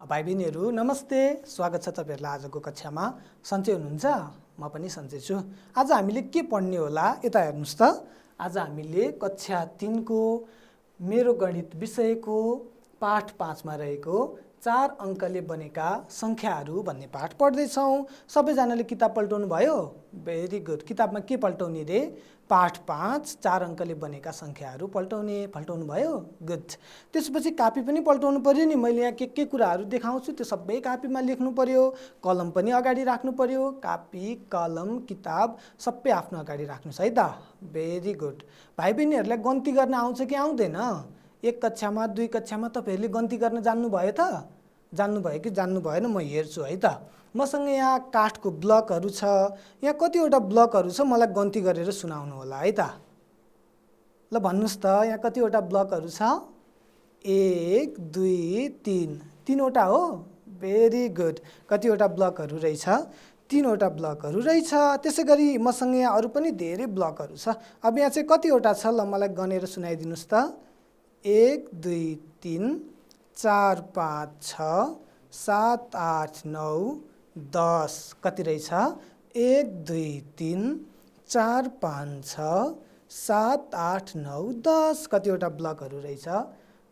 भाइ बहिनीहरू नमस्ते, स्वागत छ तपाईहरुलाई आजको कक्षामा। सन्चै हुनुहुन्छ? म पनि सन्चै छु। आज हामीले के पढ्ने होला यता हेर्नुस् त। आज हामीले कक्षा 3 को मेरो गणित विषयको पाठ 5 मा रहेको 4 अङ्कले बनेका संख्याहरू भन्ने पाठ पढ्दै छौं। सबैजनाले किताब पल्टाउनु भयो? Very good. किताबमा के पल्टाउने रे? पाठ 5 4 अङ्कले बनेका संख्याहरू पल्टाउनु भयो? गुड। त्यसपछि कापी पनि पल्टाउनु पर्यो नि। मैले यहाँ के कुराहरू देखाउँछु त्यो सबै कापीमा लेख्नु पर्यो। कलम पनि अगाडि राख्नु पर्यो। कापी, कलम, किताब सबै आफ्नो अगाडि राख्नुस् है त। Very good. भाइ बहिनीहरूलाई गन्ती गर्न आउँछ कि आउँदैन? एक कक्षामा 2 कक्षामा तपाईहरुले गन्ती गर्न जान्नु भयो त? जान्नु भयो कि जान्नु भएन म हेर्छु है त। मसँग यहाँ काठको ब्लकहरू छ। यहाँ कतिवटा ब्लकहरू छ मलाई गन्ती गरेर सुनाउनु होला है त। ल भन्नुस् त यहाँ कतिवटा ब्लकहरू छ? 1 2 3 तीनवटा हो। Very good. कतिवटा ब्लकहरू रहेछ? 3वटा ब्लकहरू रहेछ। त्यसैगरी मसँग यहाँ अरु पनि धेरै ब्लकहरू छ। अब यहाँ चाहिँ कतिवटा छ ल मलाई गनेर सुनाइदिनुस् त। 1 2 3 4 5 6 7 8 9 10 कति रहेछ? 1 2 3 4 5 6 7 8 9 10 कतिवटा ब्लकहरू रहेछ?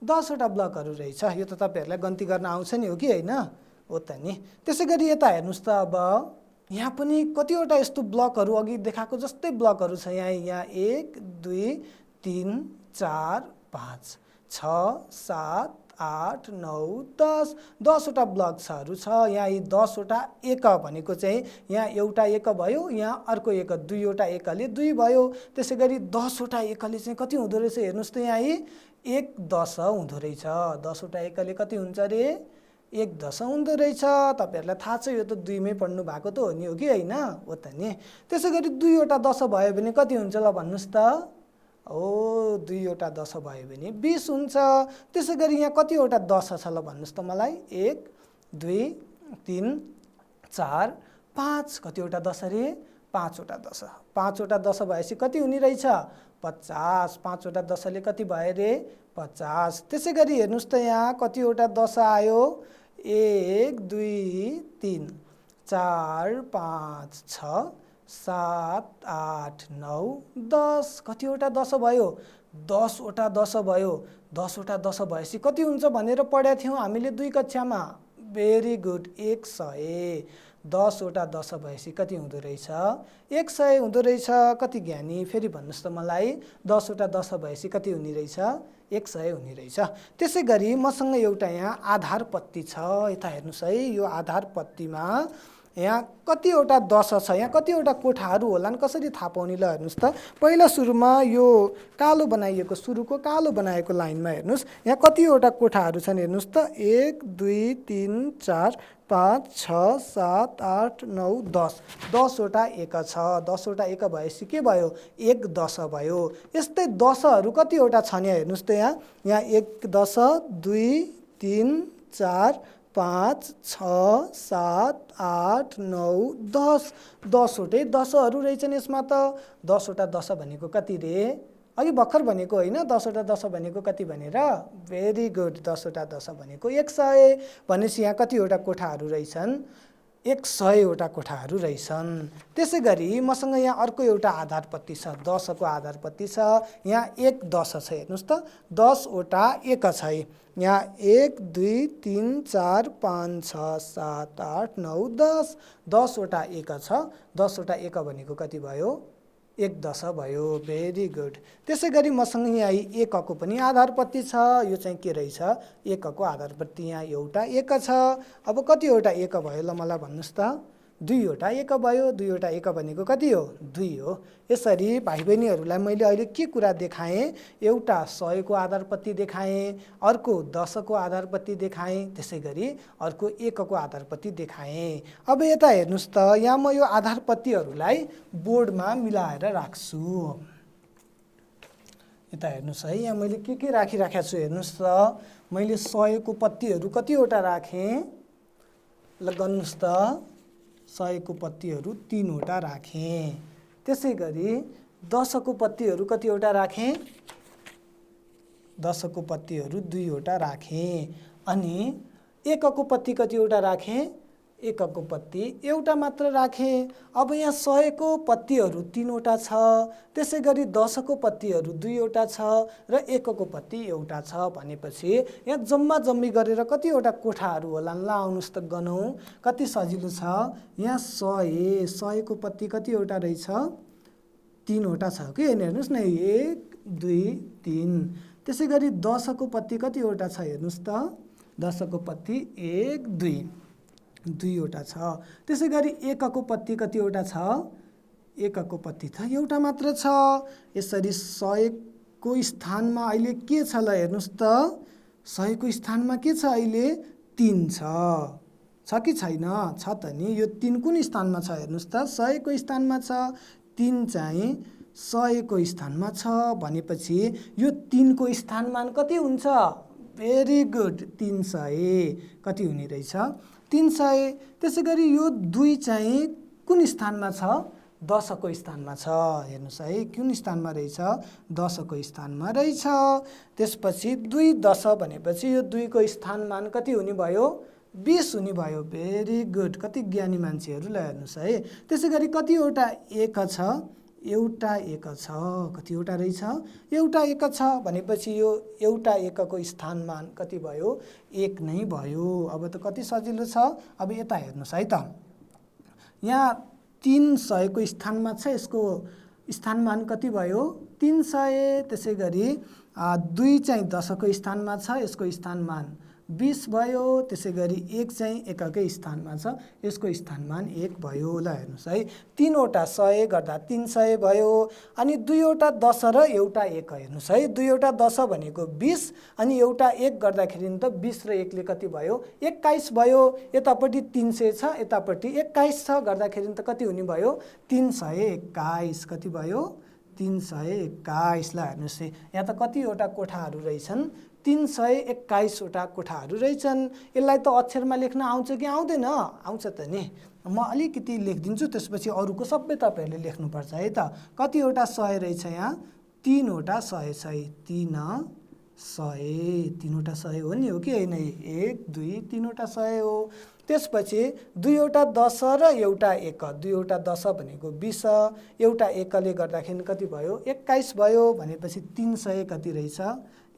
10वटा ब्लकहरू रहेछ। यो त तपाईहरुलाई गन्ती गर्न आउँछ नि, हो कि हैन? हो त नि। त्यसैगरी यता हेर्नुस् त। अब यहाँ पनि कतिवटा यस्तो ब्लकहरू अघि देखाएको जस्तै ब्लकहरू छ। यहाँ 1 2 3 4 5 6 7 8 9 10 10वटा ब्लक्सहरू छ। यहाँ यी 10वटा एक भनेको चाहिँ यहाँ एउटा एक भयो, यहाँ अर्को एक, 2वटा एकले 2 भयो। त्यसैगरी 10वटा एकले चाहिँ कति हुँदो रहेछ हेर्नुस् त। यहाँ 1 10 हुँदो रहेछ। 10वटा एकले कति हुन्छ रे? 1 10 हुँदो रहेछ। तपाईहरुलाई थाहा छ यो त 2 मै पढ्नु भएको त हो नि, हो कि हैन? हो त नि। त्यसैगरी 2वटा 10 भयो भने कति हुन्छ ल भन्नुस् त। ओ 2वटा 10 भयो भने 20 हुन्छ। त्यसैगरी यहाँ कतिवटा 10 छ ल भन्नुस् त मलाई। 1 2 3 4 5 कतिवटा 10 रे? 5वटा 10। 5वटा 10 भएपछि कति हुने रहेछ? 50। 5वटा 10 ले कति भयो रे? 50। त्यसैगरी हेर्नुस् त यहाँ कतिवटा 10 आयो? 1 2 3 4 5 6 7 8 9 10 कतिवटा 10 भयो? 10वटा 10 भयो। 10वटा 10 भएपछि कति हुन्छ भनेर पढेका थियौं हामीले 2 कक्षामा। Very good. 100। 10वटा 10 भएपछि कति हुँदो रहेछ? 100 हुँदो रहेछ। कति ज्ञानी? फेरि भन्नुस् त मलाई। 10वटा 10 भएपछि कति हुने रहेछ? 100 हुने रहेछ। त्यसैगरी मसँग एउटा यहाँ आधार पत्ती छ। यता हेर्नुस् है। यो आधार पत्तीमा यहाँ कतिवटा 10 छ? यहाँ कतिवटा कोठाहरू होलान् कसरी थाहा पाउने ल हेर्नुस् त। पहिला सुरुमा यो कालो बनाइएको सुरुको कालो बनाएको लाइनमा हेर्नुस्। यहाँ कतिवटा कोठाहरू छन् हेर्नुस् त। 1 2 3 4 5 6 7 8 9 10 10वटा एक छ। 10वटा एक भएपछि के भयो? 1 10 भयो। यस्तै 10हरू कतिवटा छन् यहाँ हेर्नुस् त। यहाँ 1 10 2 3 4 5 6 7 8 9 10 10वटै 10हरू रहेछन् यसमा त। 10वटा 10 भनेको कति रे? अघि भर्खर भनेको होइन? 10वटा 10 भनेको कति भनेर? Very good. 10वटा 10 भनेको 100। भनेपछि यहाँ कतिवटा कोठाहरू रहेछन्? 100वटा कोठाहरू रहेछन्। त्यसैगरी मसँग यहाँ अर्को एउटा आधार पत्ती छ। 10 को आधार पत्ती छ। यहाँ 1 10 छ हेर्नुस् त। 10वटा एक छ। यहाँ 1 2 3 4 5 6 7 8 9 10 10वटा एक छ। 10वटा एक भनेको कति भयो? 1 10 भयो। Very good. त्यसैगरी मसँग यहाँ 1 को पनि आधार पत्ती छ। यो चाहिँ के रहेछ? 1 को आधार पत्ती। यहाँ एउटा 1 छ। अब कतिवटा 1 भयो ल मलाई भन्नुस् त। 2वटा 1 भयो। 2वटा 1 भनेको कति हो? 2 हो। यसरी भाइ बहिनीहरूलाई मैले अहिले के कुरा देखाएँ? एउटा 100 को आधार पत्ती देखाएँ, अर्को 10 को आधार पत्ती देखाएँ, त्यसैगरी अर्को 1 को आधार पत्ती देखाएँ। अब यता हेर्नुस् त। यहाँ म यो आधार पत्तीहरूलाई बोर्डमा मिलाएर राख्छु। यता हेर्नुस् है। यहाँ मैले के राखिराखेको छु हेर्नुस् त। मैले 100 को पत्तीहरू कतिवटा राखेँ ल गर्नुस् त। 100 को पत्तीहरू 3वटा राखेँ। त्यसैगरी 10 को पत्तीहरू कतिवटा राखेँ? 10 को पत्तीहरू 2वटा राखेँ। अनि एकको पत्ती कतिवटा राखेँ, एकको पत्ती एउटा मात्र राखेँ। अब यहाँ 100को पत्तीहरू 3वटा छ, त्यसै गरी 10को पत्तीहरू 2वटा छ र एकको पत्ती एउटा छ भनेपछि यहाँ जम्मा जम्मी गरेर कतिवटा कोठाहरू होलान्? ल आउनुहोस् त गनौँ, कति सजिलो छ। यहाँ 100को पत्ती कतिवटा रहेछ? 3वटा छ कि होइन? हेर्नुहोस् न, 1 2 3। त्यसै गरी 10को पत्ती कतिवटा छ? हेर्नुहोस् त, 10को पत्ती 1 2 2वटा छ। त्यसै गरी एकको पत्ती कतिवटा छ? एकको पत्ती त एउटा मात्र छ। यसरी 100को स्थानमा अहिले के छ? ल हेर्नुहोस् त, 100को स्थानमा के छ? अहिले 3 छ कि छैन? छ त नि। यो 3 कुन स्थानमा छ? हेर्नुहोस् त, 100को स्थानमा छ। 3 चाहिँ 100को स्थानमा छ भनेपछि यो 3को स्थानमान कति हुन्छ? भेरी गुड, 300 कति हुने रहेछ? 300। त्यसै गरी यो 2 चाहिँ कुन स्थानमा छ? 10को स्थानमा छ। हेर्नुहोस् है, कुन स्थानमा रहेछ? 10को स्थानमा रहेछ। त्यसपछि 2 10 भनेपछि यो 2को स्थानमान कति हुने भयो? 20 हुने भयो। भेरी गुड, कति ज्ञानी मान्छेहरू। ल हेर्नुहोस् है, त्यसै गरी कतिवटा एक छ? एउटा एक छ। कतिवटा रहेछ? एउटा एक छ भनेपछि यो एउटा एकको स्थानमान कति भयो? 1 नै भयो। अब त कति सजिलो छ। अब यता हेर्नुहोस् है त, यहाँ 300को स्थानमा छ, यसको स्थानमान कति भयो? 300। त्यसै गरी 2 चाहिँ 10को स्थानमा छ, यसको स्थानमान 20 भयो। त्यसै गरी 1 चाहिँ एककै स्थानमा छ, यसको स्थानमान 1 भयो। ल हेर्नुहोस् है, 3वटा 100 गर्दा 300 भयो। अनि 2वटा 10 र एउटा 1 हेर्नुहोस् है, 2वटा 10 भनेको 20 अनि एउटा 1 गर्दाखेरि त 20 र 1ले कति भयो? 21 भयो। यतापट्टि 300 छ, यतापट्टि 21 छ, गर्दाखेरि त कति हुने भयो? 321। कति भयो? 321। ल हेर्नुहोस् है, यहाँ त कतिवटा कोठाहरू रहेछन्? 321वटा कोठाहरू रहेछन्। यसलाई त अक्षरमा लेख्न आउँछ कि आउँदैन? आउँछ त नि। म अलिकति लेखिदिन्छु, त्यसपछि अरूको सबै तपाईँहरूले लेख्नुपर्छ है त। कतिवटा 100 रहेछ यहाँ? 3वटा 100 छ। 3 100, 3वटा 100 हो नि, हो कि होइन? 1 2 3वटा 100 हो। त्यसपछि 2वटा 10 र एउटा 1, 2वटा 10 भनेको 20, एउटा 1ले गर्दाखेरि कति भयो? 21 भयो। भनेपछि 300 कति रहेछ?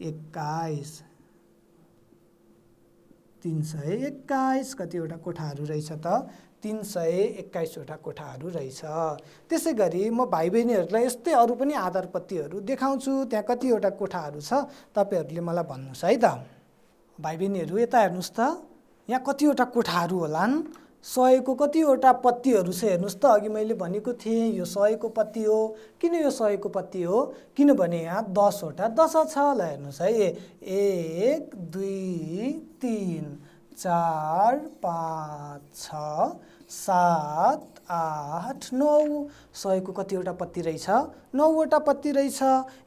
21। 321 कतिवटा कोठाहरू रहेछ त? 321वटा कोठाहरू रहेछ। त्यसै गरी म भाइ बहिनीहरूलाई यस्तै अरू पनि आधार पत्तीहरू देखाउँछु, त्यहाँ कतिवटा कोठाहरू छ तपाईँहरूले मलाई भन्नुहोस् है त। भाइ बहिनीहरू यता हेर्नुहोस् त, यहाँ कतिवटा कोठाहरू होलान्? 100को कतिवटा पत्तीहरू छ? हेर्नुहोस् त, अघि मैले भनेको थिएँ यो 100को पत्ती हो। किन यो 100को पत्ती हो? किनभने यहाँ 10वटा 10 छ। ल हेर्नुहोस् है, 1 2 3 4 5 6 7 8 9। 100को कतिवटा पत्ती रहेछ? 9वटा पत्ती रहेछ।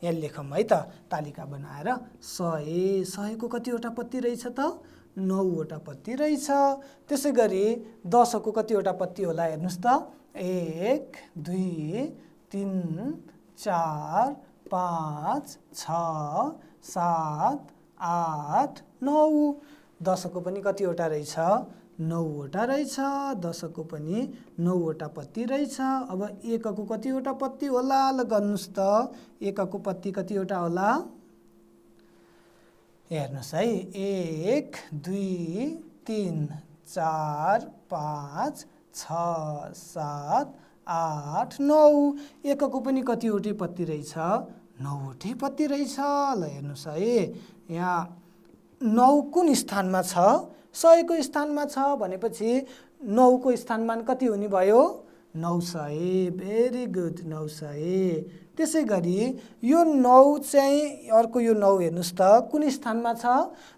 यहाँ लेखौँ है त, तालिका बनाएर। 100को कतिवटा पत्ती रहेछ त? 9वटा पत्ती रहेछ। त्यसै गरी 10को कतिवटा पत्ती होला? हेर्नुहोस् त, 1 2 3 4 5 6 7 8 9। 10को पनि कतिवटा रहेछ? 9वटा रहेछ। 10को पनि 9वटा पत्ती रहेछ। अब 1को कतिवटा पत्ती होला? ल गर्नुहोस् त, 1को पत्ती कतिवटा होला? हेर्नुहोस् है, 1 2 3 4 5 6 7 8 9। 1को पनि कतिवटै पत्ती रहेछ? 9वटै पत्ती रहेछ। ल हेर्नुहोस् है, यहाँ 9 कुन स्थानमा छ? 100को स्थानमा छ भनेपछि 9को स्थानमान कति हुने भयो? 900। Very good, 900। त्यसै गरी यो 9 चाहिँ अर्को यो 9 हेर्नुहोस् त, कुन स्थानमा छ?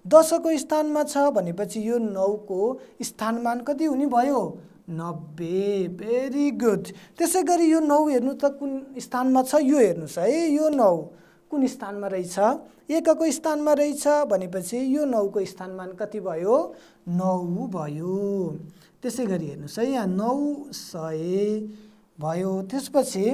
10को स्थानमा छ भनेपछि यो 9को स्थानमान कति हुने भयो? 90। Very good. त्यसै गरी यो 9 हेर्नु त कुन स्थानमा छ? यो हेर्नुहोस् है, यो 9 कुन स्थानमा रहेछ? 1को स्थानमा रहेछ भनेपछि यो 9को स्थानमान कति भयो? 9 भयो। त्यसै गरी हेर्नुहोस् है, यहाँ 900 भयो। त्यसपछि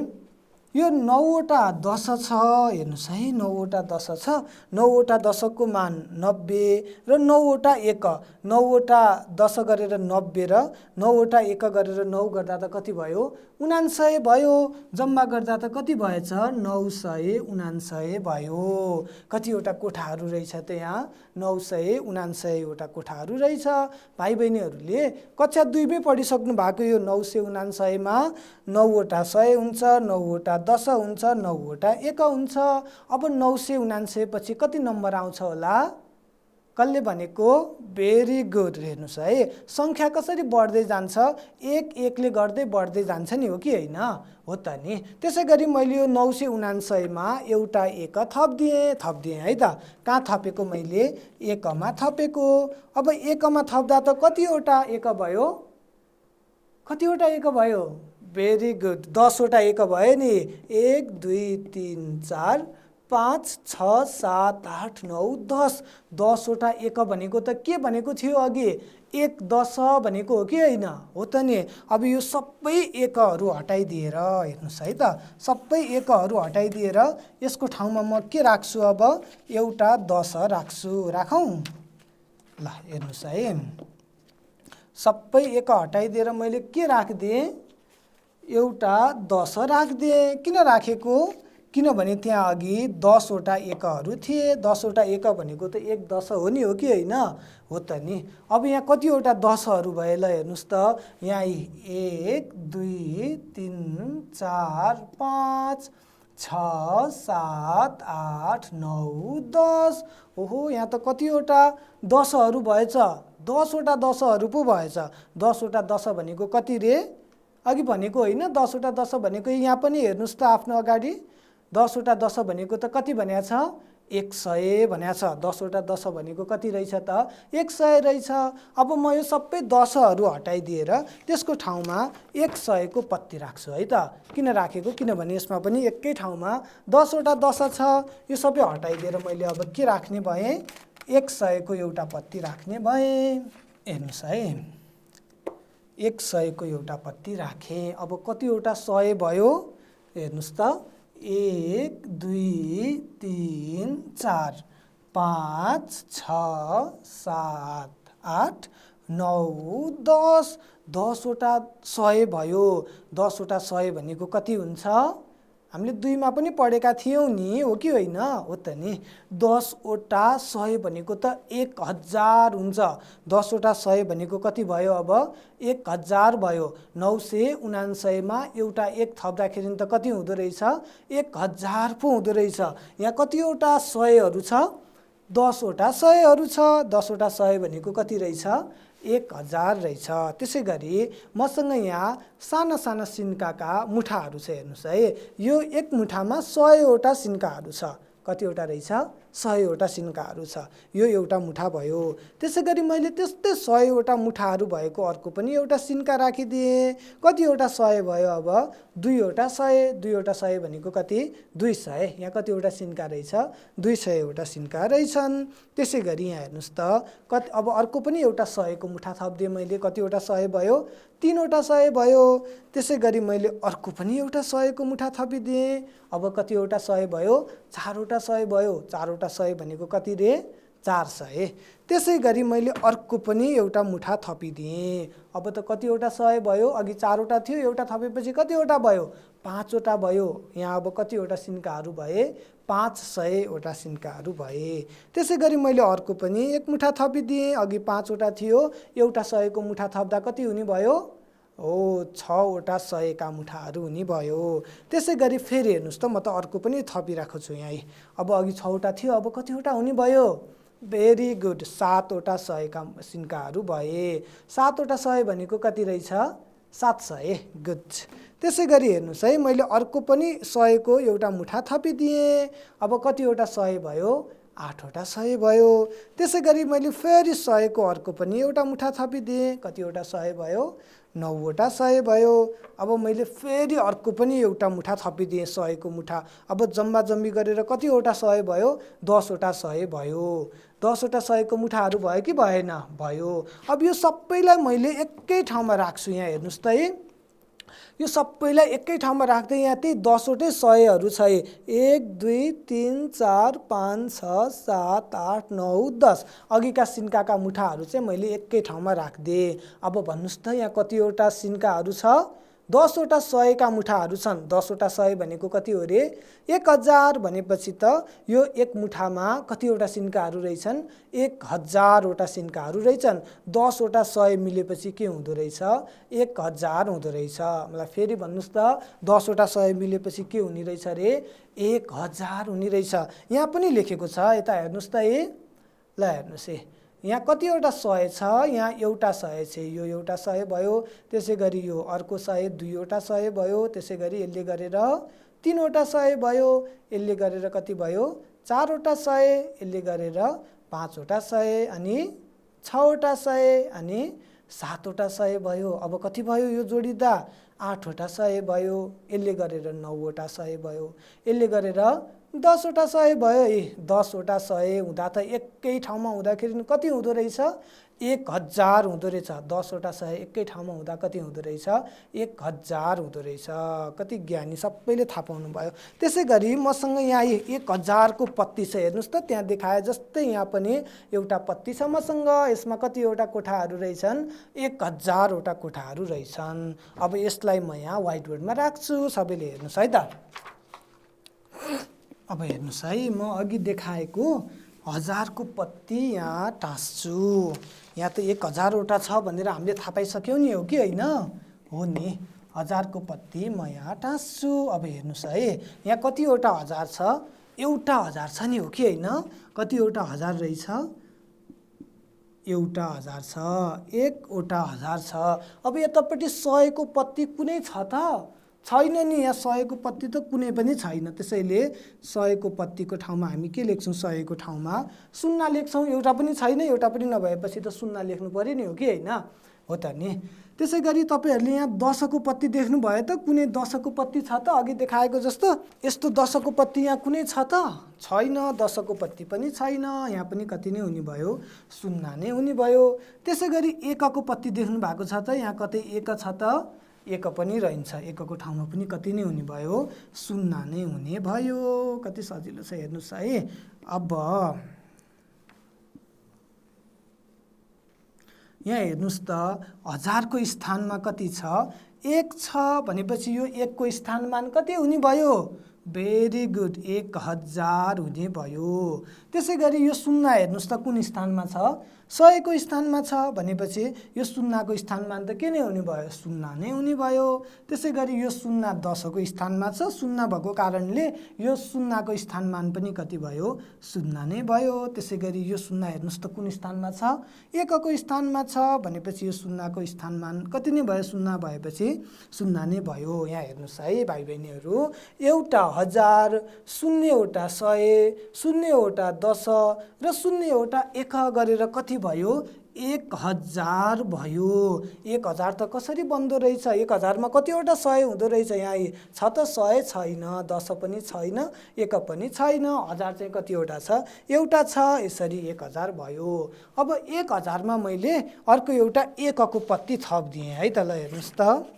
यो 9वटा दश छ, हेर्नुहोस् है, 9वटा दश छ, 9वटा दशकको मान 90 र 9वटा एक, 9वटा दश गरेर 90 र 9वटा एक गरेर 9 गर्दा त कति भयो? 99 भयो। जम्मा गर्दा त कति भएछ? 999 भयो। कतिवटा कोठाहरू रहेछ त यहाँ? 999 वटा कोठाहरू रहेछ। भाइ बहिनीहरूले कक्षा 2 मै पढिसक्नु भएको यो 999 मा 9वटा 100 हुन्छ, 9वटा 10 हुन्छ, 9वटा एक हुन्छ। अब 999 पछि कति नम्बर आउँछ होला? कसले भनेको? Very good. हेर्नुहोस् है, सङ्ख्या कसरी बढ्दै जान्छ? एक एकले गर्दै बढ्दै जान्छ नि, हो कि होइन? हो त नि। त्यसै गरी मैले यो 999 मा एउटा एक थपिदिएँ है त। कहाँ थपेको मैले? एकमा थपेको। अब एकमा थप्दा त कतिवटा एक भयो? कतिवटा एक भयो? भेरी गुड, 10वटा एक भयो नि। 1 2 3 4 5 6 7 8 9 10, 10वटा एक भनेको त के भनेको थियो अघि? 1 10 भनेको हो कि होइन? हो त नि। अब यो सबै एकहरू हटाइदिएर, हेर्नुहोस् है त, सबै एकहरू हटाइदिएर यसको ठाउँमा म के राख्छु? अब एउटा 10 राख्छु। राखौँ ल, हेर्नुहोस् है, सबै एक हटाइदिएर मैले के राखिदिएँ? एउटा 10 राखिदिएँ। किन राखेको? किनभने त्यहाँ अघि 10वटा एकहरू थिए। 10वटा एक भनेको त 1 10 हो नि, हो कि होइन? हो त नि। अब यहाँ कतिवटा 10हरू भयो ल, हेर्नुहोस् त। यहाँ 1 2 3 4 5 6 7 8 9 10। ओहो, यहाँ त कतिवटा 10हरू भएछ? 10वटा 10हरू पो भएछ। 10वटा 10 भनेको कति रे? अघि भनेको होइन? 10वटा 10 भनेको यहाँ पनि हेर्नुहोस् त आफ्नो अगाडि। 10वटा 10 भनेको त कति भनेको छ? 100 भनेको छ। 10वटा 10 भनेको कति रहेछ त? 100 रहेछ। अब म यो सबै 10हरू हटाइदिएर त्यसको ठाउँमा 100 को पत्ती राख्छु है त। किन राखेको? किनभने यसमा पनि एकै ठाउँमा 10वटा 10 छ। यो सबै हटाइदिएर मैले अब के राख्ने भएँ? 100 को एउटा पत्ती राख्ने भएँ। हेर्नुहोस् है, 100 को एउटा पत्ती राखेँ। अब कतिवटा 100 भयो? हेर्नुहोस् त, 1 2 3 4 5 6 7 8 9 10, 10वटा 100 भयो। 10वटा 100 भनेको कति हुन्छ? हामीले 2 मा पनि पढेका थियौँ नि, हो कि होइन? हो त नि। 10वटा 100 भनेको त 1000 हुन्छ। 10वटा 100 भनेको कति भयो? अब 1000 भयो। 999 मा एउटा एक थप्दाखेरि त कति हुँदो रहेछ? 1000 पो हुँदो रहेछ। यहाँ कतिवटा 100हरू छ? 10वटा 100हरू छ। 10वटा 100 भनेको कति रहेछ? 1000 रहेछ। त्यसै गरी मसँग यहाँ साना साना सिन्काका मुठाहरू छ। हेर्नुहोस् है, यो एक मुठामा 100वटा सिन्काहरू छ। कतिवटा रहेछ? 100वटा सिन्काहरू छ। यो एउटा मुठा भयो। त्यसै गरी मैले त्यस्तै 100वटा मुठाहरू भएको अर्को पनि एउटा सिन्का राखिदिएँ। कतिवटा 100 भयो? अब 2वटा 100। 2वटा 100 भनेको कति? 200। यहाँ कतिवटा सिन्का रहेछ? 200वटा सिन्का रहेछन्। त्यसै गरी यहाँ हेर्नुहोस् त, अब अर्को पनि एउटा 100 को मुठा थपिदिएँ मैले। कतिवटा 100 भयो? 3वटा 100 भयो। त्यसै गरी मैले अर्को पनि एउटा 100 को मुठा थपिदिएँ। अब कतिवटा 100 भयो? 4वटा 100 भयो। 4वटा 100 भनेको कति रे? 400। त्यसै गरी मैले अर्को पनि एउटा मुठा थपिदिएँ। अब त कतिवटा 100 भयो? अघि 4वटा थियो, एउटा थपेपछि कतिवटा भयो? 5वटा भयो। यहाँ अब कतिवटा सिन्काहरू भए? 500वटा सिन्काहरू भए। त्यसै गरी मैले अर्को पनि एक मुठा थपिदिएँ। अघि 5वटा थियो, एउटा 100 को मुठा थप्दा कति हुने भयो? 6वटा 100 का मुठाहरू हुने भयो। त्यसै गरी फेरि हेर्नुहोस् त, म त अर्को पनि थपिरहेको छु यहाँ। अब अघि 6वटा थियो, अब कतिवटा हुने भयो? भेरी गुड, 7वटा 100 का सिन्काहरू भए। 7वटा 100 भनेको कति रहेछ? 700। गुड। त्यसै गरी हेर्नुहोस् है, मैले अर्को पनि 100 को एउटा मुठा थपिदिएँ। अब कतिवटा 100 भयो? 8वटा 100 भयो। त्यसै गरी मैले फेरि 100 को अर्को पनि एउटा मुठा थपिदिएँ। कतिवटा 100 भयो? 9वटा 100 भयो। अब मैले फेरि अर्को पनि एउटा मुठा थपिदिएँ, 100 को मुठा। अब जम्मा जम्मी गरेर कतिवटा 100 भयो? 10वटा 100 भयो। 10वटा 100 को मुठाहरू भयो कि भएन? भयो। अब यो सबैलाई मैले एकै ठाउँमा राख्छु। यहाँ हेर्नुहोस् त है, यो सबैलाई एकै ठाउँमा राख्दै यहाँ त्यही 10वटै 100हरू छ। 1 2 3 4 5 6 7 8 9 10 अघिका सिन्काका मुठाहरू चाहिँ मैले एकै ठाउँमा राखिदिएँ। अब भन्नुहोस् त यहाँ कतिवटा सिन्काहरू छ? 10वटा 100का मुठाहरू छन्। 10वटा 100 भनेको कति हो रे? 1000 भनेपछि त यो एक मुठामा कतिवटा सिन्काहरू रहेछन्? 1000वटा सिन्काहरू रहेछन्। 10वटा 100 मिलेपछि के हुँदो रहेछ? 1000 हुँदो रहेछ। मलाई फेरि भन्नुहोस् त 10वटा 100 मिलेपछि के हुने रहेछ रे? 1000 हुने रहेछ। यहाँ पनि लेखेको छ, यता हेर्नुहोस् त ल हेर्नुहोस् यहाँ कतिवटा 100 छ? यहाँ एउटा 100 छ। यो एउटा 100 भयो, त्यसै गरी यो अर्को 100, दुईवटा 100 भयो, त्यसै गरी यसले गरेर तीनवटा 100 भयो, यसले गरेर कति भयो? चारवटा 100, यसले गरेर पाँचवटा 100 अनि छवटा 100 अनि सातवटा 100 भयो। अब कति भयो यो जोडिँदा? आठवटा 100 भयो, यसले गरेर नौवटा 100 भयो, यसले गरेर 10वटा 100 भयो। 10वटा 100 हुँदा त एकै ठाउँमा हुँदाखेरि कति हुँदो रहेछ? 1000 हुँदो रहेछ। 10वटा 100 एकै ठाउँमा हुँदा कति हुँदो रहेछ? 1000 हुँदो रहेछ। कति ज्ञानी, सबैले थाहा पाउनु भयो। त्यसै गरी मसँग यहाँ 1000 को पत्ती छ। हेर्नुहोस् त त्यहाँ देखाए जस्तै यहाँ पनि एउटा पत्ती छ मसँग। यसमा कतिवटा कोठाहरू रहेछन्? 1000वटा कोठाहरू रहेछन्। अब यसलाई म यहाँ व्हाइट बोर्डमा राख्छु। सबैले हेर्नुहोस् है त। अब हेर्नुहोस् है, म अघि देखाएको 1000 को पत्ती यहाँ टाँस्छु। यहाँ त 1000वटा छ भनेर हामीले थाहा पाइसक्यौँ नि, हो कि होइन? हो नि। 1000 को पत्ती म यहाँ टाँस्छु। अब हेर्नुहोस् है, यहाँ कतिवटा 1000 छ? एउटा 1000 छ नि, हो कि होइन? कतिवटा 1000 रहेछ? एउटा 1000 छ। एकवटा 1000 छ। अब यतापट्टि 100 को पत्ती कुनै छ त? छैन नि। यहाँ 100 को पत्ती त कुनै पनि छैन। त्यसैले 100 को पत्तीको ठाउँमा हामी के लेख्छौँ? 100 को ठाउँमा शून्य लेख्छौँ। एउटा पनि छैन, एउटा पनि नभएपछि त शून्य लेख्नु पर्यो नि, हो कि होइन? हो त नि। त्यसै गरी तपाईँहरूले यहाँ 10 को पत्ती देख्नुभयो त? कुनै 10 को पत्ती छ त अघि देखाएको जस्तो? यस्तो 10 को पत्ती यहाँ कुनै छ त? छैन। 10 को पत्ती पनि छैन। यहाँ पनि कति नै हुने भयो? शून्य नै हुने भयो। त्यसै गरी 1 को पत्ती देख्नु भएको छ त? यहाँ कतै 1 छ त? 1 पनि रहन्छ। 1 को ठाउँमा पनि कति नै हुने भयो? शून्य नै हुने भयो। कति सजिलो छ हेर्नुहोस् है। अब यहाँ हेर्नुहोस् त 1000 को स्थानमा कति छ? 1 छ भनेपछि यो 1 को स्थानमान कति हुने भयो? भेरी गुड, 1000 हुने भयो। त्यसै गरी यो शून्य हेर्नुहोस् त कुन स्थानमा छ? 100 को स्थानमा छ भनेपछि यो शून्यको स्थानमान त के नै हुने भयो? शून्य नै हुने भयो। त्यसै गरी यो शून्य 10 को स्थानमा छ। शून्य भएको कारणले यो शून्यको स्थानमान पनि कति भयो? शून्य नै भयो। त्यसै गरी यो शून्य हेर्नुहोस् त कुन स्थानमा छ? 1 को स्थानमा छ भनेपछि यो शून्यको स्थानमान कति नै भयो? शून्य भएपछि शून्य नै भयो। यहाँ हेर्नुहोस् है भाइ बहिनीहरू, एउटा 1000, शून्यवटा 100, शून्यवटा 10 र शून्यवटा 1 गरेर कति भयो? 1000 भयो। 1000 त कसरी बन्दो रहेछ? 1000 मा कतिवटा 100 हुँदो रहेछ? यहाँ छ त 100 छैन, 10 पनि छैन, 1 पनि छैन। 1000 चाहिँ कतिवटा छ? एउटा छ। यसरी 1000 भयो। अब 1000 मा मैले अर्को एउटा 1 को पत्ती थपिदिएँ है त। ल हेर्नुहोस् त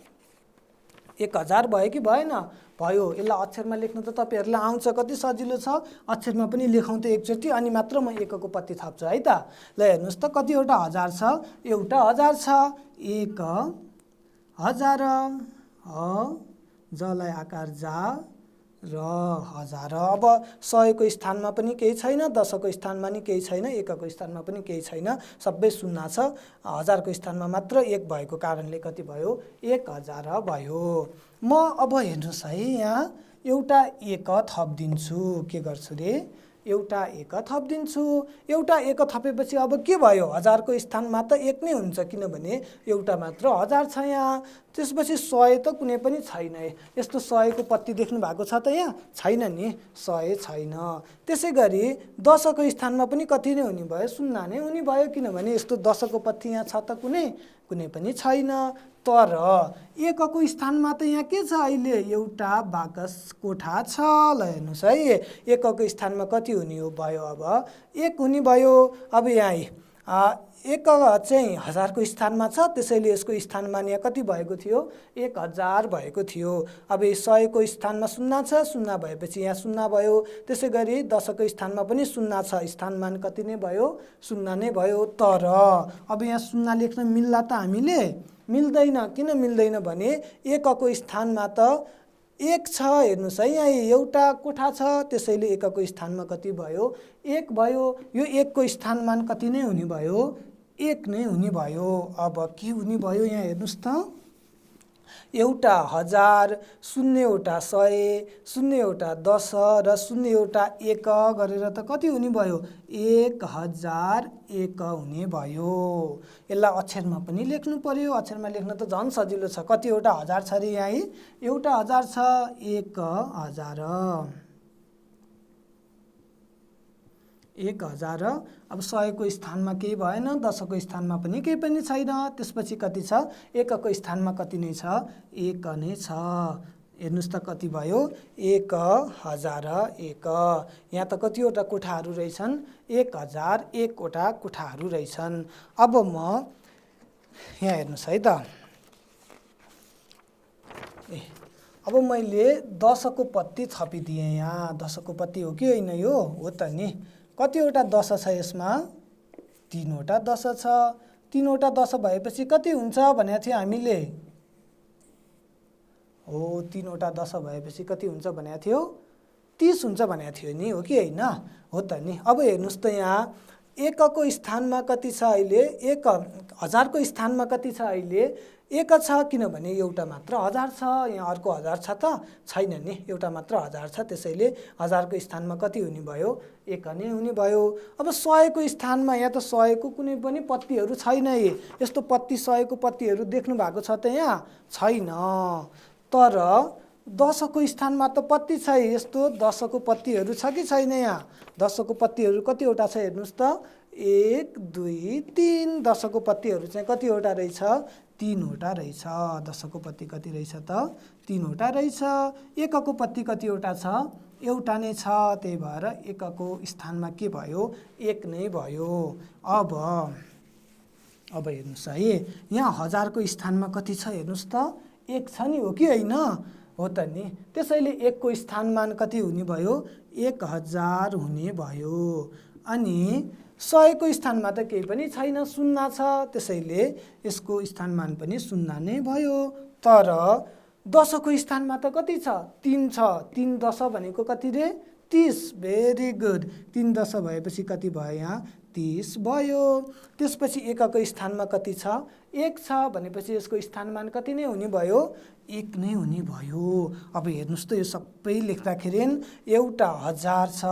1000 भयो कि भएन? भयो। यसलाई अक्षरमा लेख्नु त तपाईँहरूलाई आउँछ, कति सजिलो छ। अक्षरमा पनि लेखौँ त एकचोटि, अनि मात्र म 1 को पत्ती थप्छु है त। ल हेर्नुहोस् त कतिवटा 1000 छ? एउटा 1000 छ। 1000 जलाई आकार जा र 1000। अब 100 को स्थानमा पनि केही छैन, 10 को स्थानमा पनि केही छैन, 1 को स्थानमा पनि केही छैन, सबै शून्य छ। 1000 को स्थानमा मात्र 1 भएको कारणले कति भयो? 1000 भयो। म अब हेर्नुहोस् है, यहाँ एउटा 1 थपिदिन्छु। के गर्छु रे? एउटा 1 थपिदिन्छु। एउटा 1 थपेपछि अब के भयो? 1000 को स्थानमा त 1 नै हुन्छ, किनभने एउटा मात्र 1000 छ यहाँ। त्यसपछि 100 त कुनै पनि छैन। यस्तो 100 को पत्ती देख्नु भएको छ त? यहाँ छैन नि, 100 छैन। त्यसै गरी 10 को स्थानमा पनि कति नै हुने भयो? शून्य नै हुने भयो, किनभने यस्तो 10 को पत्ती यहाँ छ त? कुनै पनि छैन। तर 1 को स्थानमा त यहाँ के छ? अहिले एउटा बाकस कोठा छ। ल हेर्नुहोस् है, 1 को स्थानमा कति हुने हो भयो? अब 1 हुने भयो। अब यहाँ एक चाहिँ हजारको स्थानमा छ, त्यसैले यसको स्थानमान यहाँ कति भएको थियो? 1000 भएको थियो। अब 100को स्थानमा 0 छ, 0 भएपछि यहाँ 0 भयो। त्यसै गरी 10को स्थानमा पनि 0 छ, स्थानमान कति नै भयो? 0 नै भयो। तर अब यहाँ 0 लेख्न मिल्ला त हामीले? मिल्दैन। किन मिल्दैन भने 1को स्थानमा त 1 छ। हेर्नुहोस् है, यहाँ एउटा कोठा छ, त्यसैले 1को स्थानमा कति भयो? 1 भयो। यो 1को स्थानमान कति नै हुने भयो? 1 नै हुने भयो। अब के हुने भयो यहाँ हेर्नुहोस् त, एउटा 1000, 0 एउटा 100, 0 एउटा 10 र 0 एउटा 1 गरेर त कति हुने भयो? 1001 हुने भयो। यसलाई अक्षरमा पनि लेख्नु पर्यो। अक्षरमा लेख्न त झन् सजिलो छ। कतिवटा 1000 छ रे यहाँ? एउटा 1000 छ, 1000। 1000। अब 100को स्थानमा केही भएन, 10को स्थानमा पनि केही पनि छैन। त्यसपछि कति छ? 1को स्थानमा कति नै छ? 1 नै छ। हेर्नुहोस् त कति भयो? 1001। यहाँ त कतिवटा कोठाहरू रहेछन्? 1001 वटा कोठाहरू रहेछन्। अब म यहाँ हेर्नुहोस् है त, अब मैले 10को पत्ती थपिदिएँ यहाँ। 10को पत्ती हो कि होइन यो? हो त नि। कतिवटा 10 छ यसमा? 3 वटा 10 छ। 3 वटा 10 भएपछि कति हुन्छ भनेको थियो हामीले? हो, 3 वटा 10 भएपछि कति हुन्छ भनेको थियो? 30 हुन्छ भनेको थियो नि, हो कि होइन? हो त नि। अब हेर्नुहोस् त यहाँ 1को स्थानमा कति छ अहिले? 1000को स्थानमा कति छ अहिले? 1 छ, किनभने एउटा मात्र 1000 छ। यहाँ अर्को 1000 छ त? छैन नि, एउटा मात्र 1000 छ। त्यसैले 1000को स्थानमा कति हुने भयो? 1 नै हुने भयो। अब 100को स्थानमा यहाँ त 100को कुनै पनि पत्तीहरू छैन। यस्तो पत्ती 100को पत्तीहरू देख्नु भएको छ त यहाँ? छैन। तर 10को स्थानमा त पत्ती छ। यस्तो 10को पत्तीहरू छ कि छैन यहाँ? 10को पत्तीहरू कतिवटा छ हेर्नुहोस् त? 1 2 3। 10को पत्तीहरू चाहिँ कतिवटा रहेछ? 3 वटा रहेछ। 10को पत्ती कति रहेछ त? 3 वटा रहेछ। 1को पत्ती कतिवटा छ? एउटा नै छ। त्यही भएर 1को स्थानमा के भयो? 1 नै भयो। अब हेर्नुहोस् है, यहाँ 1000को स्थानमा कति छ हेर्नुहोस् त? 1 छ नि, हो कि होइन? हो त नि। त्यसैले 1को स्थानमान कति हुने भयो? 1000 हुने भयो। अनि 100को स्थानमा त केही पनि छैन, 0 छ। त्यसैले यसको स्थानमान पनि 0 नै भयो। तर 10को स्थानमा त कति छ? 3 छ। 3 10 भनेको कति रे? 30। Very good. 3 10 भएपछि कति भयो यहाँ? 30 भयो। त्यसपछि 1को स्थानमा कति छ? 1 छ भनेपछि यसको स्थानमान कति नै हुने भयो? 1 नै हुने भयो। अब हेर्नुहोस् त, यो सबै लेख्दाखेरि एउटा 1000 छ,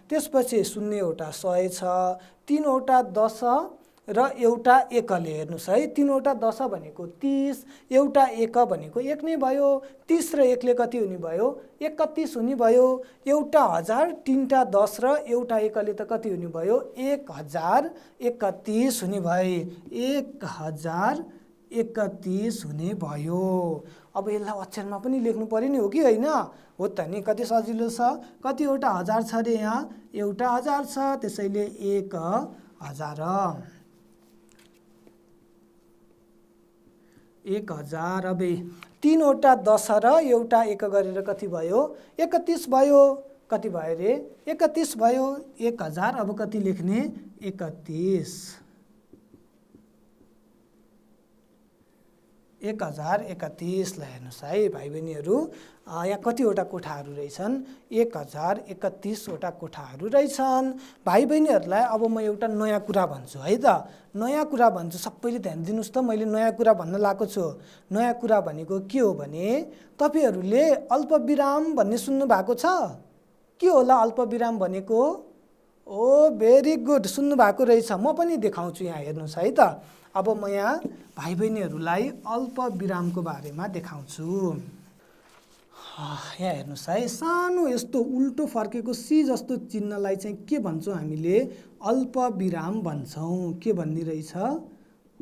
त्यसपछि 0 एउटा 100 छ, 3 वटा 10 र एउटा 1ले हेर्नुहोस् है, 3 वटा 10 भनेको 30, एउटा 1 भनेको 1 नै भयो। 30 र 1ले कति हुने भयो? 31 हुने भयो। एउटा 1000, 3टा 10 र एउटा 1ले त कति हुने भयो? 1031 हुने भयो। 1031 हुने भयो। अब यसलाई अक्षरमा पनि लेख्नु पर्यो नि, हो कि होइन? हो त नि। कति सजिलो छ। कतिवटा 1000 छ रे यहाँ? एउटा 1000 छ। त्यसैले 1000। 1000। अब 3 वटा 10 र एउटा 1 गरेर कति भयो? 31 भयो। कति भयो रे? 31 भयो। 1000। अब कति लेख्ने? 31। 1031 लाई हेर्नुहोस् है भाइ बहिनीहरू, यहाँ कतिवटा कोठाहरू रहेछन्? 1031 वटा कोठाहरू रहेछन्। भाइ बहिनीहरूलाई अब म एउटा नयाँ कुरा भन्छु है त। नयाँ कुरा भन्छु, सबैले ध्यान दिनुहोस् त। मैले नयाँ कुरा भन्न लागेको छु। नयाँ कुरा भनेको के हो भने, तपाईहरूले अल्पविराम भन्ने सुन्नु भएको छ? के होला अल्पविराम भनेको? ओ भेरी गुड, सुन्नु भएको रहेछ। म पनि देखाउँछु यहाँ, हेर्नुहोस् है त। अब म यहाँ भाइ बहिनीहरूलाई अल्पविरामको बारेमा देखाउँछु। यहाँ हेर्नुहोस् है, सानो यस्तो उल्टो फर्केको सी जस्तो चिन्हलाई चाहिँ के भन्छौँ हामीले? अल्पविराम भन्छौँ। के भन्ने रहेछ?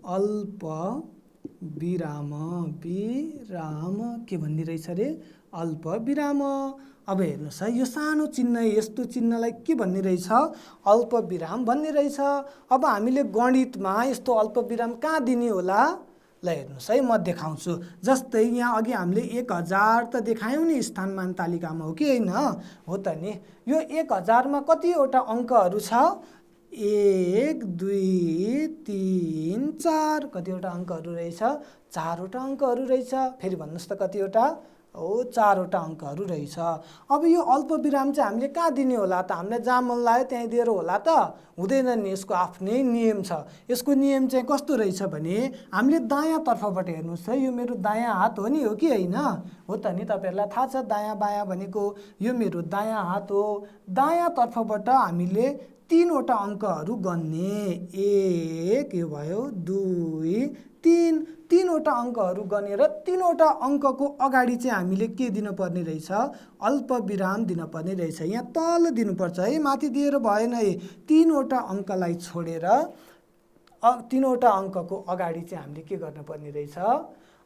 अल्पविराम। विराम विराम के भन्ने रहेछ रे अल्प विराम। अब हेर्नुहोस् है यो सानो चिन्ह यस्तो चिन्हलाई के भन्ने रहेछ अल्प विराम भन्ने रहेछ। अब हामीले गणितमा यस्तो अल्प विराम कहाँ दिने होला ल हेर्नुहोस् है म देखाउँछु। जस्तै यहाँ अघि हामीले 1000 त देखायौँ नि स्थानमान तालिकामा हो कि होइन हो त नि। यो 1000 मा कतिवटा अङ्कहरू छ 1 2 3 4 कतिवटा अङ्कहरू रहेछ 4वटा अङ्कहरू रहेछ। फेरि भन्नुहोस् त कतिवटा हो 4वटा अङ्कहरू रहेछ। अब यो अल्प विराम चाहिँ हामीले कहाँ दिने होला त हामीलाई जहाँ मन लाग्यो त्यहीँ दिएर होला त हुँदैन नि। यसको आफ्नै नियम छ। यसको नियम चाहिँ कस्तो रहेछ भने हामीले दायाँ तर्फबाट हेर्नुहोस् है यो मेरो दायाँ हात हो नि हो कि होइन हो त नि। तपाईँहरूलाई थाहा छ दायाँ बायाँ भनेको यो मेरो दायाँ हात हो। दायाँ तर्फबाट हामीले 3वटा अङ्कहरू गन्ने 1 यो भयो 2 3 3वटा अङ्कहरू गनेर 3वटा अङ्कको अगाडि चाहिँ हामीले के दिनुपर्ने रहेछ अल्प विराम दिनुपर्ने रहेछ। यहाँ तल दिनुपर्छ है माथि दिएर भएन है। 3वटा अङ्कलाई छोडेर 3वटा अङ्कको अगाडि चाहिँ हामीले के गर्नुपर्ने रहेछ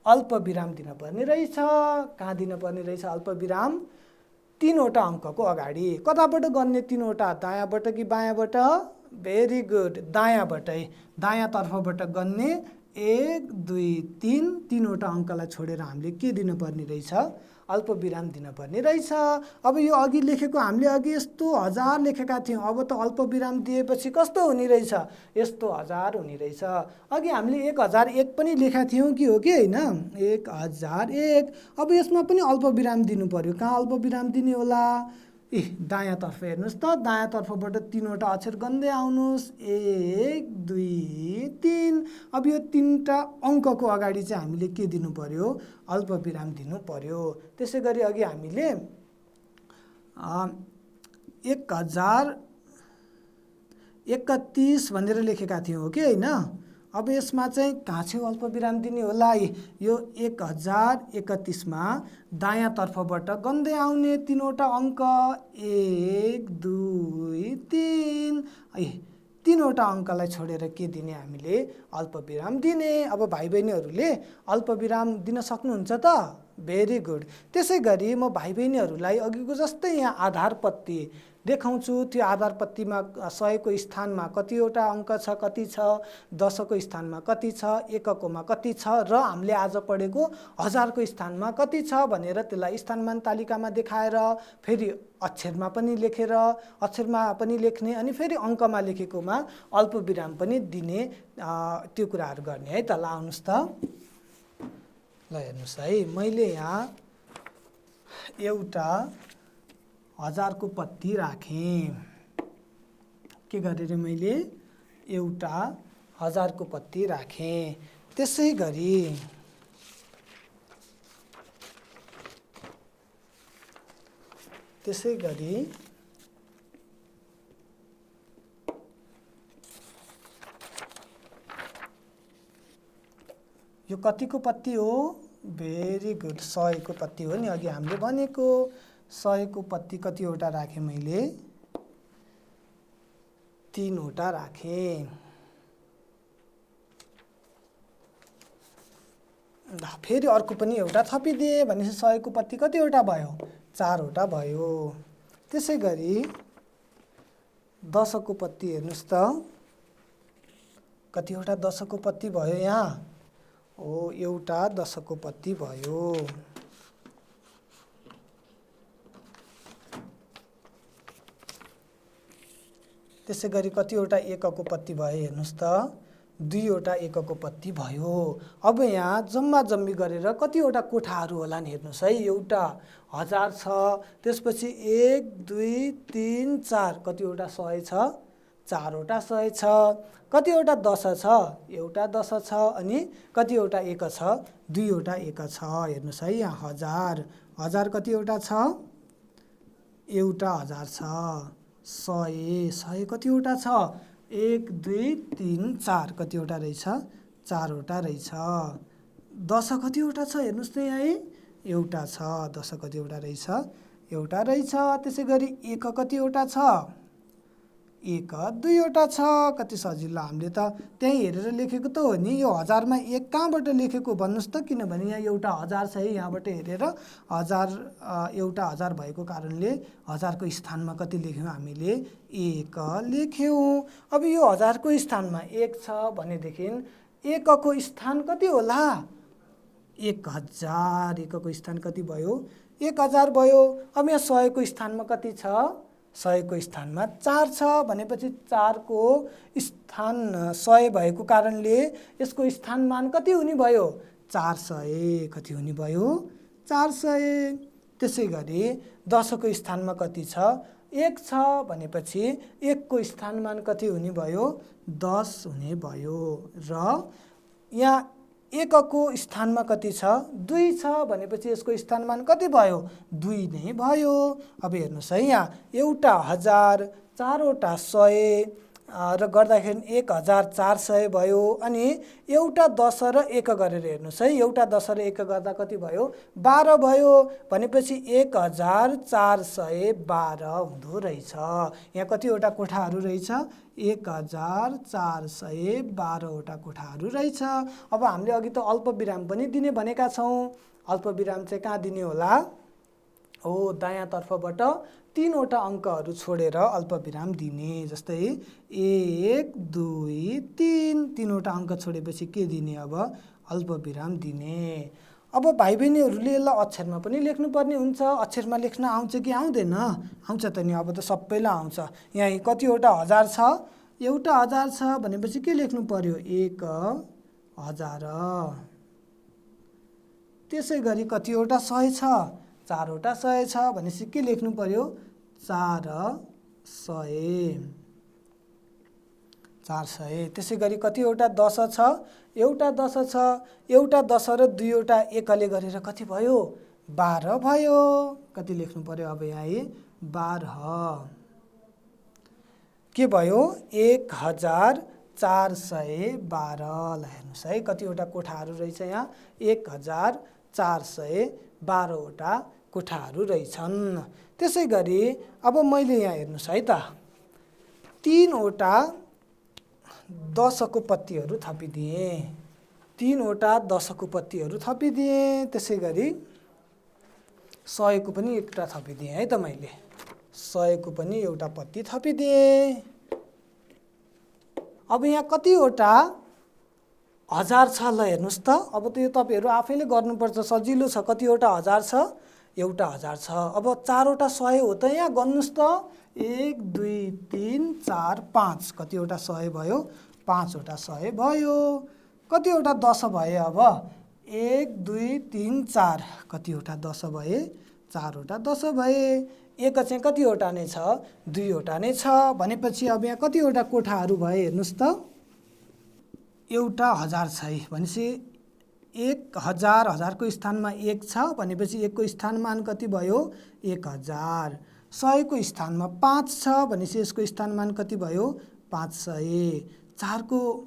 अल्प विराम दिनुपर्ने रहेछ। कहाँ दिनुपर्ने रहेछ अल्प विराम 3वटा अङ्कको अगाडि। कताबाट गन्ने 3वटा दायाँबाट कि बायाँबाट भेरी गुड दायाँबाटै दायाँ तर्फबाट गन्ने 1 2 3 3वटा अङ्कलाई छोडेर हामीले के दिनुपर्ने रहेछ अल्प विराम दिनुपर्ने रहेछ। अब यो अघि लेखेको हामीले अघि यस्तो 1000 लेखेका थियौँ अब त अल्प विराम दिएपछि कस्तो हुने रहेछ यस्तो 1000 हुने रहेछ। अघि हामीले 1001 पनि लेखेका थियौँ कि हो कि होइन 1001। अब यसमा पनि अल्प विराम दिनु पर्यो। कहाँ अल्प विराम दिने होला दायाँतर्फ हेर्नुहोस् त दायाँतर्फबाट 3वटा अक्षर गन्दै आउनुहोस् 1 2 3। अब यो 3टा अङ्कको अगाडि चाहिँ हामीले के दिनु पर्यो अल्प विराम दिनु पर्यो। त्यसै गरी अघि हामीले 1031 भनेर लेखेका थियौँ हो कि होइन। अब यसमा चाहिँ कहाँ छेउ अल्प विराम दिने होला यो 1031 मा दायाँ तर्फबाट गन्दै आउने 3वटा अङ्क 1 2 3 तीनवटा अङ्कलाई छोडेर के दिने हामीले अल्प विराम दिने। अब भाइ बहिनीहरूले अल्प विराम दिन सक्नुहुन्छ त भेरी गुड। त्यसै गरी म भाइ बहिनीहरूलाई अघिको जस्तै यहाँ आधार पत्ती देखाउँछु। त्यो आधार पत्तीमा 100 को स्थानमा कतिवटा अङ्क छ कति छ 10 को स्थानमा कति छ 1 कोमा कति छ र हामीले आज पढेको 1000 को स्थानमा कति छ भनेर त्यसलाई स्थानमान तालिकामा देखाएर फेरि अक्षरमा पनि लेखेर अक्षरमा पनि लेख्ने अनि फेरि अङ्कमा लेखेकोमा अल्प विराम पनि दिने त्यो कुराहरू गर्ने है त। ल आउनुहोस् त ल हेर्नुहोस् है मैले यहाँ एउटा 1000 को पत्ती राखेँ। के गरेर मैले एउटा 1000 को पत्ती राखेँ। त्यसै गरी यो कतिको पत्ती हो भेरी गुड 100 को पत्ती हो नि। अघि हामीले भनेको 100 को पत्ती कतिवटा राखेँ मैले 3वटा राखेँ। फेरि अर्को पनि एउटा थपिदिए भनेपछि 100 को पत्ती कतिवटा भयो 4वटा भयो। त्यसै गरी 10 को पत्ती हेर्नुहोस् त कतिवटा 10 को पत्ती भयो यहाँ हो एउटा 10 को पत्ती भयो। त्यसै गरी कतिवटा 1 को पत्ती भयो हेर्नुहोस् त 2वटा 1 को पत्ती भयो। अब यहाँ जम्मा जम्मी गरेर कतिवटा कोठाहरू होला नि हेर्नुहोस् है। एउटा 1000 छ त्यसपछि 1 2 3 4 कतिवटा 100 छ 4वटा 100 छ। कतिवटा 10 छ एउटा 10 छ अनि कतिवटा 1 छ 2वटा 1 छ। हेर्नुहोस् है यहाँ 1000 कतिवटा छ एउटा 1000 छ। 100 कतिवटा छ 1 2 3 4 कतिवटा रहेछ 4वटा रहेछ। 10 कतिवटा छ हेर्नुहोस् त यहाँ एउटा छ 10 कतिवटा रहेछ एउटा रहेछ। त्यसै गरी 1 कतिवटा छ 1 दुईवटा छ। कति सजिलो, हामीले त त्यहीँ हेरेर लेखेको त हो नि। यो हजारमा 1 कहाँबाट लेखेको भन्नुहोस् त, किनभने यहाँ एउटा हजार छ है, यहाँबाट हेरेर हजार एउटा हजार भएको कारणले हजारको स्थानमा कति लेख्यौँ हामीले, 1 लेख्यौँ। अब यो हजारको स्थानमा 1 छ भनेदेखि 1 को स्थान कति होला, 1000। 1 को स्थान कति भयो, 1000 भयो। अब यहाँ 100 को स्थानमा कति छ, 100 को स्थानमा 4 छ भनेपछि 4 को स्थान 100 भएको कारणले यसको स्थानमान कति हुने भयो, 400। कति हुने भयो, 400। त्यसै गरी 10 को स्थानमा कति छ, 1 छ भनेपछि 1 को स्थानमान कति हुने भयो, 10 हुने भयो। र यहाँ 1 को स्थानमा कति छ, 2 छ भनेपछि यसको स्थानमान कति भयो, 2 नै भयो। अब हेर्नुहोस् है, यहाँ एउटा 1000, 4 वटा 100 र गर्दाखेरि 1400 भयो। अनि एउटा 10 र 1 गरेर हेर्नुहोस् है, एउटा 10 र 1 गर्दा कति भयो, 12 भयो भनेपछि 1412 हुँदो रहेछ। यहाँ कतिवटा कोठाहरू रहेछ, 1412 वटा कोठाहरू रहेछ। अब हामीले अघि त अल्पविराम पनि दिने भनेका छौँ। अल्पविराम चाहिँ कहाँ दिने होला, हो दायाँतर्फबाट 3 वटा अङ्कहरू छोडेर अल्पविराम दिने। जस्तै 1 2 3, 3 वटा अङ्क छोडेपछि के दिने, अब अल्पविराम दिने। अब भाइ बहिनीहरूले यसलाई अक्षरमा पनि लेख्नुपर्ने हुन्छ। अक्षरमा लेख्न आउँछ कि आउँदैन, आउँछ त नि, अब त सबैलाई आउँछ। यहाँ कतिवटा हजार छ, एउटा 1000 छ भनेपछि के लेख्नु पर्यो, 1000। त्यसै गरी कतिवटा 100 छ, 4 वटा 100 छ भनेपछि के लेख्नु पर्यो, 400। त्यसै गरी कतिवटा 10 छ, एउटा 10 छ, एउटा 10 र 2 वटा 1ले गरेर कति भयो, 12 भयो। कति लेख्नु पर्यो अब यहाँ, 12। के भयो, 1412। ल हेर्नुहोस् है, कतिवटा कोठाहरू रहेछ यहाँ, 1412 वटा कोठाहरू रहेछन्। त्यसै गरी अब मैले यहाँ हेर्नुहोस् है त, 3 वटा 10 को पत्तीहरू थपिदिएँ, 3 वटा 10 को पत्तीहरू थपिदिएँ। त्यसै गरी 100 को पनि एउटा थपिदिएँ है त मैले, 100 को पनि एउटा पत्ती थपिदिएँ। अब यहाँ कतिवटा 1000 छ, ल हेर्नुहोस् त। अब त यो तपाईँहरू आफैले गर्नुपर्छ, सजिलो छ। कतिवटा 1000 छ, एउटा 1000 छ। अब 4 वटा 100 हो त, यहाँ गर्नुहोस् त, 1 2 3 4 5। कतिवटा 100 भयो, 5 वटा 100 भयो। कतिवटा 10 भए, अब 1 2 3 4। कतिवटा 10 भए, 4 वटा 10 भए। 1 चाहिँ कतिवटा नै छ, 2 वटा नै छ भनेपछि अब यहाँ कतिवटा कोठाहरू भए हेर्नुहोस् त, एउटा 1000 छ भनेपछि 1000, 1000 को स्थानमा 1 छ भनेपछि 1 को स्थानमान कति भयो, 1000। 100 को स्थानमा 5 छ भनेपछि यसको स्थानमान कति भयो, 500। 4 को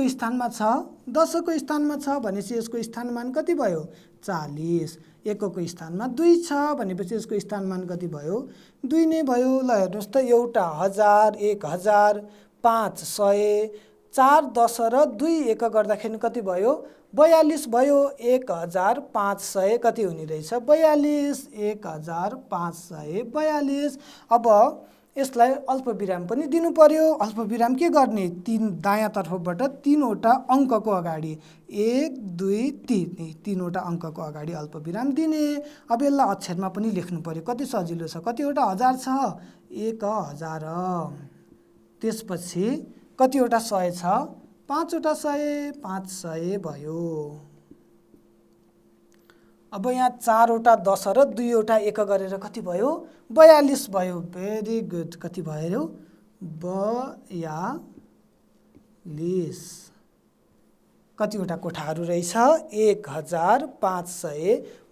स्थानमा छ, 10 को स्थानमा छ भनेपछि यसको स्थानमान कति भयो, 40। 1 को स्थानमा 2 छ भनेपछि यसको स्थानमान कति भयो, 2 नै भयो। ल हेर्नुहोस् त, एउटा 1000, 1000, 5 100, 4 10 र 2 1 गर्दाखेरि कति भयो, 42 भयो। 1500 कति हुने रहेछ, 42। 1542। अब यसलाई अल्पविराम पनि दिनु पर्यो। अल्पविराम के गर्ने, 3 दायाँतर्फबाट 3 वटा अङ्कको अगाडि, 1 2 3, 3 वटा अङ्कको अगाडि अल्पविराम दिने। अब यसलाई अक्षरमा पनि लेख्नु पर्यो, कति सजिलो छ। कतिवटा 1000 छ, 1000। त्यसपछि कतिवटा 100 छ, 5 वटा 100, 500 भयो। अब यहाँ 4 वटा 10 र 2 वटा 1 गरेर कति भयो, 42 भयो। Very good. कति भयो, 42। कतिवटा कोठाहरू रहेछ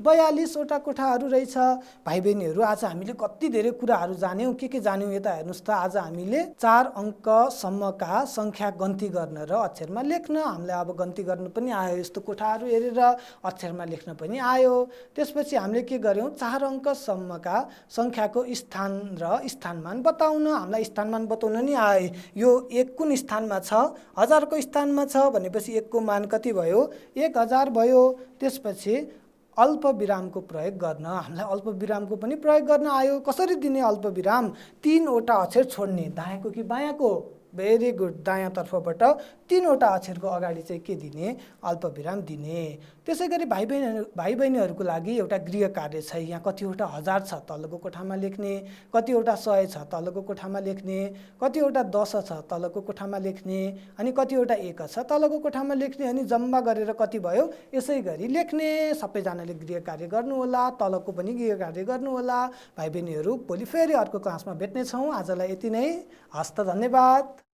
1542 कोठाहरू रहेछ। भाइ बहिनीहरू आज हामीले कति धेरै कुराहरू जान्यौँ, के जान्यौँ यता हेर्नुहोस् त। आज हामीले 4 अङ्कसम्मका सङ्ख्या गन्ती गर्न र अक्षरमा लेख्न, हामीलाई अब गन्ती गर्न पनि आयो, यस्तो कोठाहरू हेरेर अक्षरमा लेख्न पनि आयो। त्यसपछि हामीले के गर्यौँ, 4 अङ्कसम्मका सङ्ख्याको स्थान र स्थानमान बताउन, हामीलाई स्थानमान बताउन नि आयो। यो 1 कुन स्थानमा छ, 1000 को स्थानमा छ भनेपछि 1 को मान कति भयो, 1000 भयो। त्यसपछि अल्पविरामको प्रयोग गर्न, हामीलाई अल्पविरामको पनि प्रयोग गर्न आयो। कसरी दिने अल्पविराम, 3 वटा अक्षर छोड्ने, दायाँको कि बायाँको, भेरी गुड, दायाँतर्फबाट 3 वटा अक्षरको अगाडि चाहिँ के दिने, अल्पविराम दिने। त्यसै गरी भाइ बहिनीहरूको लागि एउटा गृह कार्य छ। यहाँ कतिवटा 1000 छ, तलको कोठामा लेख्ने, कतिवटा 100 छ, तलको कोठामा लेख्ने, कतिवटा 10 छ, तलको कोठामा लेख्ने, अनि कतिवटा 1 छ, तलको कोठामा लेख्ने, अनि जम्मा गरेर कति भयो, यसै गरी लेख्ने। सबैजनाले गृह कार्य गर्नुहोला, तलको पनि गृह कार्य गर्नुहोला। भाइ बहिनीहरू भोलि फेरि अर्को क्लासमा भेट्नेछौँ। आजलाई यति नै, हस्त, धन्यवाद।